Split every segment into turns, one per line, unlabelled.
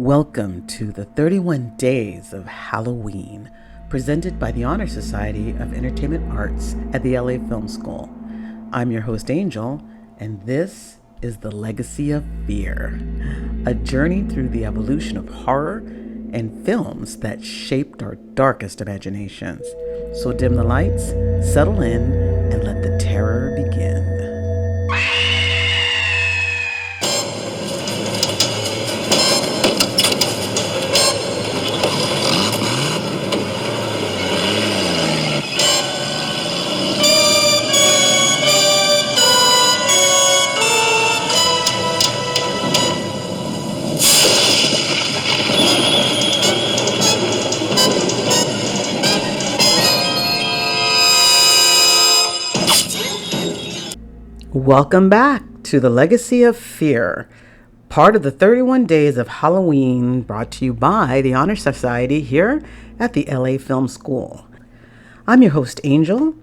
Welcome to the 31 Days of Halloween, presented by the Honor Society of Entertainment Arts at the LA Film School. I'm your host, Angel, and this is The Legacy of Fear, a journey through the evolution of horror and films that shaped our darkest imaginations. So dim the lights, settle in, and let the terror begin. Welcome back to The Legacy of Fear, part of the 31 Days of Halloween, brought to you by the Honor Society here at the LA Film School. I'm your host, Angel,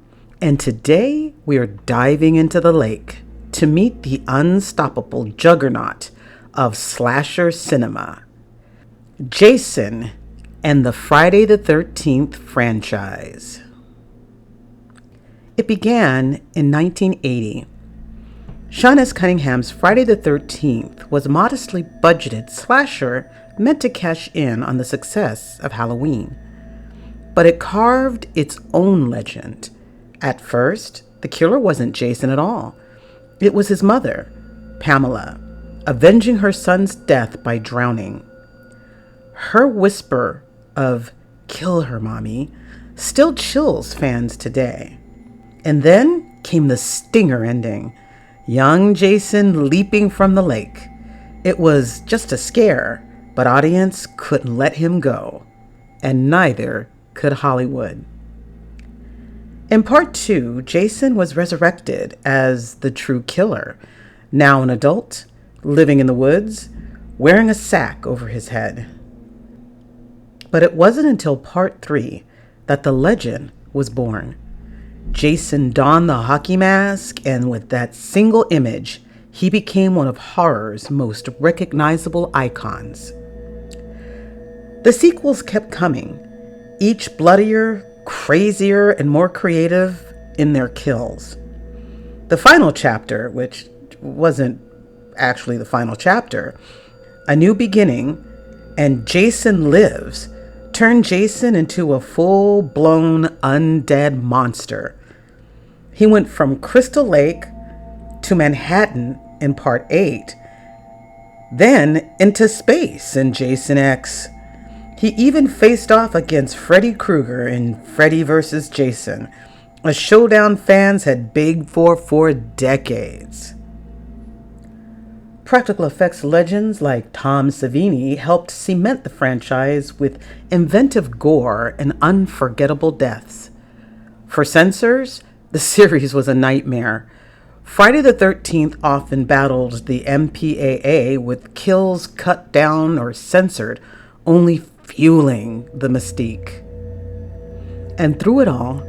and today we are diving into the lake to meet the unstoppable juggernaut of slasher cinema, Jason and the Friday the 13th franchise. It began in 1980. Sean S. Cunningham's Friday the 13th was a modestly budgeted slasher meant to cash in on the success of Halloween. But it carved its own legend. At first, the killer wasn't Jason at all. It was his mother, Pamela, avenging her son's death by drowning. Her whisper of "kill her, mommy" still chills fans today. And then came the stinger ending. Young Jason leaping from the lake. It was just a scare, but audience couldn't let him go, and neither could Hollywood. In part 2, Jason was resurrected as the true killer, now an adult, living in the woods, wearing a sack over his head. But it wasn't until part 3 that the legend was born. Jason donned the hockey mask, and with that single image, he became one of horror's most recognizable icons. The sequels kept coming, each bloodier, crazier, and more creative in their kills. The final chapter, which wasn't actually the final chapter, A New Beginning, and Jason Lives, turned Jason into a full-blown undead monster. He went from Crystal Lake to Manhattan in part 8, then into space in Jason X. He even faced off against Freddy Krueger in Freddy vs. Jason, a showdown fans had begged for decades. Practical effects legends like Tom Savini helped cement the franchise with inventive gore and unforgettable deaths. For censors, the series was a nightmare. Friday the 13th often battled the MPAA with kills cut down or censored, only fueling the mystique. And through it all,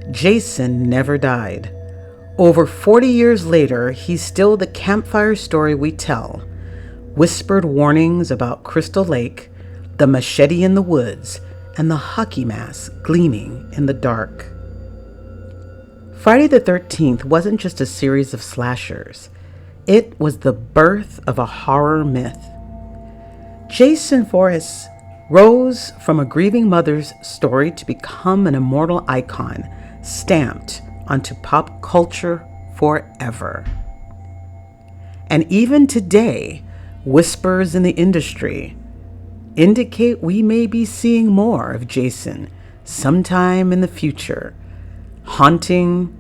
Jason never died. Over 40 years later, he's still the campfire story we tell. Whispered warnings about Crystal Lake, the machete in the woods, and the hockey mask gleaming in the dark. Friday the 13th wasn't just a series of slashers. It was the birth of a horror myth. Jason Voorhees rose from a grieving mother's story to become an immortal icon, stamped onto pop culture forever. And even today, whispers in the industry indicate we may be seeing more of Jason sometime in the future, haunting,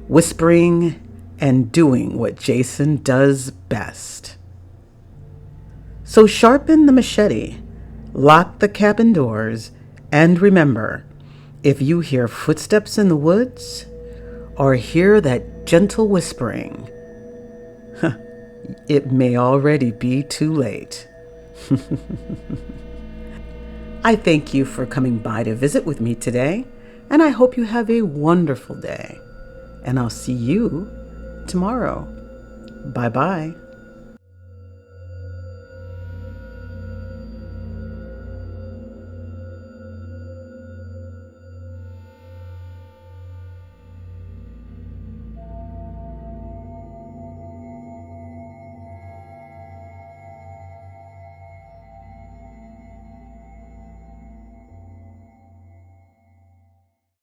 whispering, and doing what Jason does best. So sharpen the machete, lock the cabin doors, and remember, if you hear footsteps in the woods or hear that gentle whispering, it may already be too late. I thank you for coming by to visit with me today, and I hope you have a wonderful day. And I'll see you tomorrow. Bye-bye.